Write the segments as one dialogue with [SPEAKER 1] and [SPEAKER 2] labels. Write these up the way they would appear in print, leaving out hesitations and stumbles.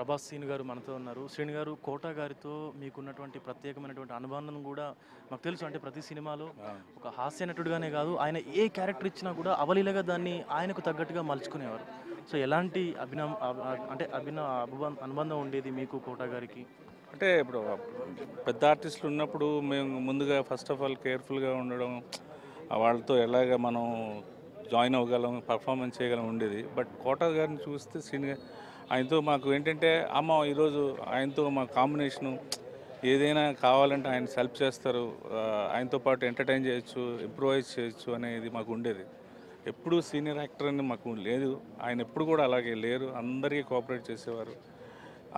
[SPEAKER 1] ప్రభాస్ శ్రీను గారు మనతో ఉన్నారు. శ్రీను గారు, 'కోట' గారితో మీకున్నటువంటి ప్రత్యేకమైనటువంటి అనుబంధం గూడా మాకు తెలుసు. అంటే ప్రతి సినిమాలో ఒక హాస్య నటుడుగానే గాదు, ఆయన ఏ క్యారెక్టర్ ఇచ్చినా కూడా అవలీలగా దాన్ని ఆయనకు తగ్గట్టుగా మలుచుకునేవారు. సో, ఎలాంటి అనుబంధం ఉండేది మీకు 'కోట' గారికి?
[SPEAKER 2] అంటే ఇప్పుడు పెద్ద ఆర్టిస్టులు ఉన్నప్పుడు మేము ముందుగా ఫస్ట్ ఆఫ్ ఆల్ కేర్ఫుల్గా ఉండడం, వాళ్ళతో ఎలాగ మనం జాయిన్ అవ్వగలం, పర్ఫార్మెన్స్ చేయగలం ఉండేది. బట్ కోట గారిని చూస్తే ఆయనతో మాకు ఏంటంటే ఈరోజు ఆయనతో మా కాంబినేషను ఏదైనా కావాలంటే ఆయన హెల్ప్ చేస్తారు, ఆయనతో పాటు ఎంటర్టైన్ చేయొచ్చు, ఇంప్రూవైజ్ చేయొచ్చు అనేది మాకు ఉండేది. ఎప్పుడు సీనియర్ యాక్టర్ అని మాకు లేదు, ఆయన ఎప్పుడు కూడా అలాగే లేరు. అందరికీ కోఆపరేట్ చేసేవారు,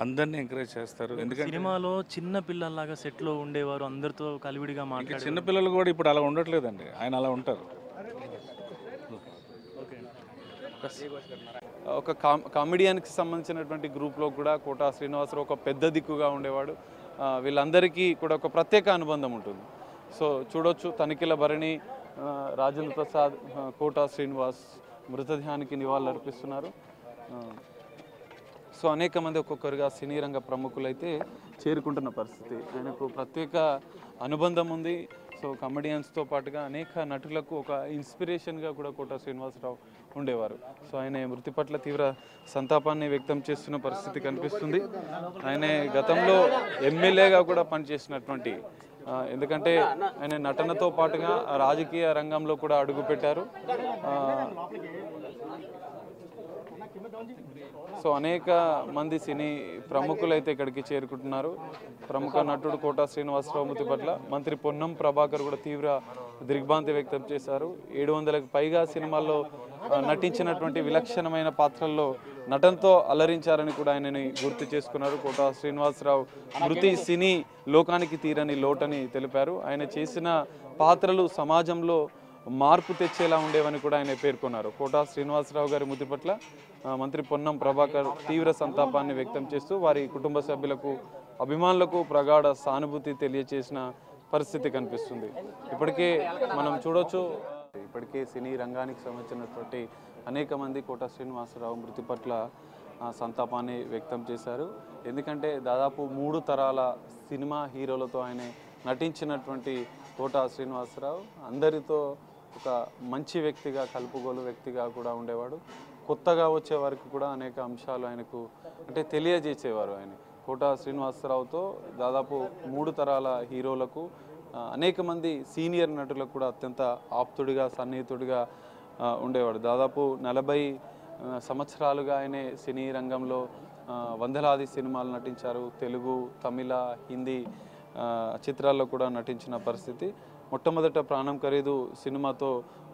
[SPEAKER 2] అందరినీ ఎంకరేజ్ చేస్తారు. ఎందుకంటే
[SPEAKER 1] సినిమాలో చిన్న పిల్లల్లాగా సెట్‌లో ఉండేవారు. అందరితో కలివిడిగా
[SPEAKER 2] చిన్నపిల్లలు కూడా ఇప్పుడు అలా ఉండట్లేదండి, ఆయన అలా ఉంటారు.
[SPEAKER 3] ఒక కామెడియన్కి సంబంధించినటువంటి గ్రూప్లో కూడా కోట శ్రీనివాసరావు ఒక పెద్ద దిక్కుగా ఉండేవాడు. వీళ్ళందరికీ కూడా ఒక ప్రత్యేక అనుబంధం ఉంటుంది. సో చూడొచ్చు, తనిఖీల భరణి, రాజేంద్ర ప్రసాద్, కోట శ్రీనివాస్ మృతదేహానికి నివాళులర్పిస్తున్నారు. సో అనేక మంది ఒక్కొక్కరుగా సినీ రంగ ప్రముఖులైతే చేరుకుంటున్న పరిస్థితి. ఆయనకు ప్రత్యేక అనుబంధం ఉంది. సో కమెడియన్స్తో పాటుగా అనేక నటులకు ఒక ఇన్స్పిరేషన్గా కూడా కోట శ్రీనివాసరావు ఉండేవారు. సో ఆయన మృతి పట్ల తీవ్ర సంతాపాన్ని వ్యక్తం చేస్తున్న పరిస్థితి కనిపిస్తుంది. ఆయన గతంలో ఎమ్మెల్యేగా కూడా పనిచేసినటువంటి, ఎందుకంటే ఆయన నటనతో పాటుగా రాజకీయ రంగంలో కూడా అడుగుపెట్టారు. సో అనేక మంది సినీ ప్రముఖులు అయితే ఇక్కడికి చేరుకుంటున్నారు. ప్రముఖ నటుడు కోట శ్రీనివాసరావు మృతి పట్ల మంత్రి పొన్నం ప్రభాకర్ కూడా తీవ్ర దిగ్భ్రాంతి వ్యక్తం చేశారు. 700కు పైగా సినిమాల్లో నటించినటువంటి విలక్షణమైన పాత్రల్లో నటనతో అలరించారని కూడా ఆయనని గుర్తు చేసుకున్నారు. కోట శ్రీనివాసరావు మృతి సినీ లోకానికి తీరని లోటని తెలిపారు. ఆయన చేసిన పాత్రలు సమాజంలో మార్పు తెచ్చేలా ఉండేవని కూడా ఆయన పేర్కొన్నారు. కోట శ్రీనివాసరావు గారి మృతి పట్ల మంత్రి పొన్నం ప్రభాకర్ తీవ్ర సంతాపాన్ని వ్యక్తం చేస్తూ వారి కుటుంబ సభ్యులకు, అభిమానులకు ప్రగాఢ సానుభూతి తెలియచేసిన పరిస్థితి కనిపిస్తుంది. ఇప్పటికే మనం చూడొచ్చు, ఇప్పటికే సినీ రంగానికి సంబంధించినటువంటి అనేక మంది కోట శ్రీనివాసరావు మృతి పట్ల సంతాపాన్ని వ్యక్తం చేశారు. ఎందుకంటే దాదాపు 3 తరాల సినిమా హీరోలతో ఆయన నటించినటువంటి కోట శ్రీనివాసరావు అందరితో ఒక మంచి వ్యక్తిగా, కలుపుగోలు వ్యక్తిగా కూడా ఉండేవాడు. కొత్తగా వచ్చే వారికి కూడా అనేక అంశాలు ఆయనకు తెలియజేసేవారు. ఆయన కోట శ్రీనివాసరావుతో దాదాపు 3 తరాల హీరోలకు, అనేక మంది సీనియర్ నటులకు కూడా అత్యంత ఆప్తుడిగా, సన్నిహితుడిగా ఉండేవాడు. దాదాపు 40 సంవత్సరాలుగా ఆయన సినీ రంగంలో వందలాది సినిమాలు నటించారు. తెలుగు, తమిళ, హిందీ చిత్రాల్లో కూడా నటించిన పరిస్థితి. మొట్టమొదట ప్రాణం ఖరీదు సినిమాతో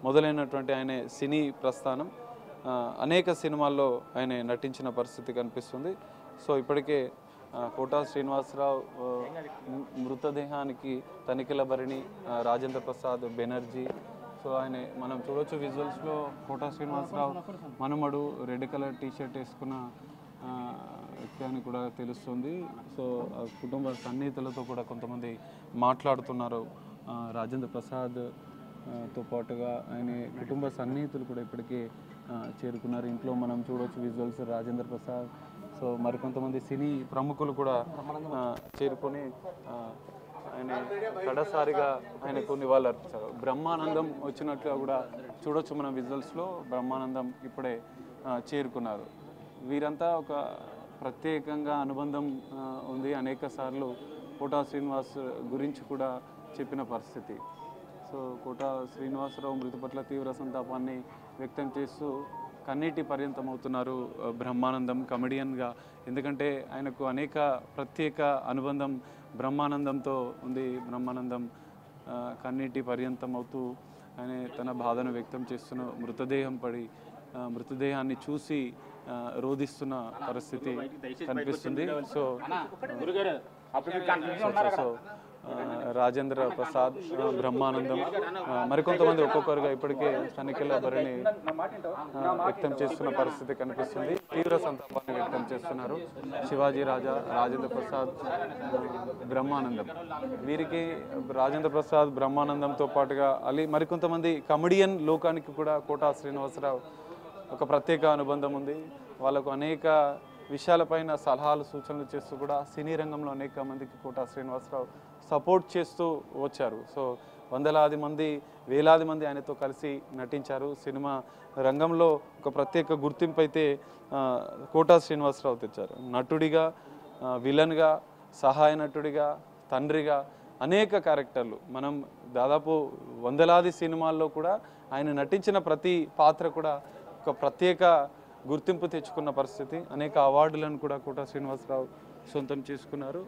[SPEAKER 3] మొదలైనటువంటి ఆయన సినీ ప్రస్థానం అనేక సినిమాల్లో ఆయన నటించిన పరిస్థితి కనిపిస్తుంది. సో ఇప్పటికే కోట శ్రీనివాసరావు మృతదేహానికి తనిఖీల భరణి, రాజేంద్ర ప్రసాద్ బెనర్జీ, సో ఆయన మనం చూడొచ్చు విజువల్స్లో కోట శ్రీనివాసరావు మనమడు రెడ్ కలర్ టీషర్ట్ వేసుకున్న వ్యక్తి అని కూడా తెలుస్తుంది. సో కుటుంబ సన్నిహితులతో కూడా కొంతమంది మాట్లాడుతున్నారు. రాజేంద్ర ప్రసాద్తో పాటుగా ఆయన కుటుంబ సన్నిహితులు కూడా ఇప్పటికే చేరుకున్నారు. ఇంట్లో మనం చూడవచ్చు విజువల్స్, రాజేంద్ర ప్రసాద్, సో మరికొంతమంది సినీ ప్రముఖులు కూడా చేరుకొని ఆయన కడసారిగా ఆయనకు నివాళులర్పించారు. బ్రహ్మానందం వచ్చినట్లుగా కూడా చూడొచ్చు మనం విజువల్స్లో. బ్రహ్మానందం ఇప్పుడే చేరుకున్నారు. వీరంతా ఒక ప్రత్యేకంగా అనుబంధం ఉంది. అనేక సార్లు కోట శ్రీనివాస్ గురించి కూడా చెప్పిన పరిస్థితి. సో కోట శ్రీనివాసరావు మృతి పట్ల తీవ్ర సంతాపాన్ని వ్యక్తం చేస్తూ కన్నీటి పర్యంతమవుతున్నారు బ్రహ్మానందం కమెడియన్గా. ఎందుకంటే ఆయనకు అనేక ప్రత్యేక అనుబంధం బ్రహ్మానందంతో ఉంది. బ్రహ్మానందం కన్నీటి పర్యంతం అవుతూ ఆయన తన బాధను వ్యక్తం చేస్తున్న మృతదేహాన్ని చూసి రోధిస్తున్న పరిస్థితి కనిపిస్తుంది. సో రాజేంద్ర ప్రసాద్, బ్రహ్మానందం, మరికొంతమంది ఒక్కొక్కరుగా ఇప్పటికే తనిఖీల భరణి వ్యక్తం చేస్తున్న పరిస్థితి కనిపిస్తుంది. తీవ్ర సంతాపాన్ని వ్యక్తం చేస్తున్నారు శివాజీ రాజా, రాజేంద్ర ప్రసాద్, బ్రహ్మానందం. వీరికి రాజేంద్ర ప్రసాద్, బ్రహ్మానందంతో పాటుగా మరికొంతమంది కమెడియన్ లోకానికి కూడా కోట శ్రీనివాసరావు ఒక ప్రత్యేక అనుబంధం ఉంది. వాళ్ళకు అనేక విషయాలపైన సలహాలు సూచనలు చేస్తూ కూడా సినీ రంగంలో అనేక మందికి కోటా శ్రీనివాసరావు సపోర్ట్ చేస్తూ వచ్చారు. సో వందలాది మంది వేలాది మంది ఆయనతో కలిసి నటించారు. సినిమా రంగంలో ఒక ప్రత్యేక గుర్తింపు అయితే కోటా శ్రీనివాసరావు తెచ్చారు. నటుడిగా, విలన్గా, సహాయ నటుడిగా, తండ్రిగా అనేక క్యారెక్టర్లు మనం దాదాపు వందలాది సినిమాల్లో కూడా ఆయన నటించిన ప్రతి పాత్ర కూడా ఒక ప్రత్యేక గుర్తింపు తెచ్చుకున్న పరిస్థితి. అనేక అవార్డులను కూడా కోటా శ్రీనివాసరావు సొంతం చేసుకున్నారు.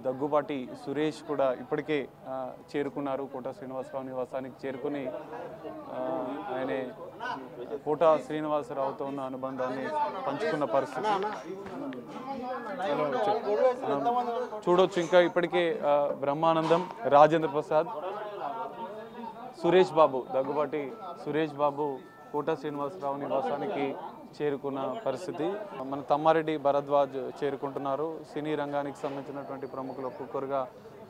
[SPEAKER 3] దగ్గుబాటి సురేష్ కూడా ఇప్పటికే చేరుకున్నారు. కోటా శ్రీనివాసరావు నివాసానికి చేరుకుని ఆయన కోటా శ్రీనివాసరావుతో ఉన్న అనుబంధాన్ని పంచుకున్న పరిస్థితి చూడొచ్చు. ఇంకా ఇప్పటికే బ్రహ్మానందం, రాజేంద్ర ప్రసాద్, సురేష్ బాబు, దగ్గుబాటి సురేష్ బాబు కోటా శ్రీనివాసరావు నివాసానికి చేరుకున్న పరిస్థితి. మన తమ్మారెడ్డి భరద్వాజ్ చేరుకుంటున్నారు. సినీ రంగానికి సంబంధించినటువంటి ప్రముఖులు ఒక్కొక్కరుగా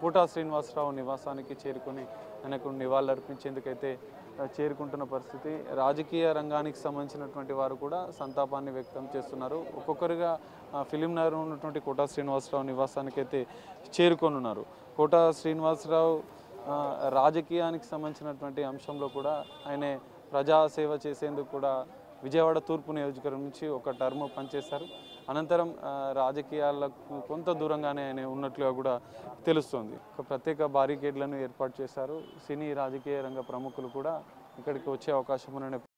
[SPEAKER 3] కోటా శ్రీనివాసరావు నివాసానికి చేరుకుని ఆయనకు నివాళులర్పించేందుకైతే చేరుకుంటున్న పరిస్థితి. రాజకీయ రంగానికి సంబంధించినటువంటి వారు కూడా సంతాపాన్ని వ్యక్తం చేస్తున్నారు. ఒక్కొక్కరుగా ఫిలిం నగర్ ఉన్నటువంటి కోటా శ్రీనివాసరావు నివాసానికి అయితే చేరుకొనున్నారు. కోటా శ్రీనివాసరావు రాజకీయానికి సంబంధించినటువంటి అంశంలో కూడా ఆయన ప్రజాసేవ చేసేందుకు కూడా విజయవాడ తూర్పు నియోజకవర్గం నుంచి ఒక టర్మ్ పనిచేశారు. అనంతరం రాజకీయాలకు కొంత దూరంగానే ఆయన ఉన్నట్లుగా కూడా తెలుస్తోంది. ఒక ప్రత్యేక బారికేడ్లను ఏర్పాటు చేశారు. సినీ రాజకీయ రంగ ప్రముఖులు కూడా ఇక్కడికి వచ్చే అవకాశం ఉన్న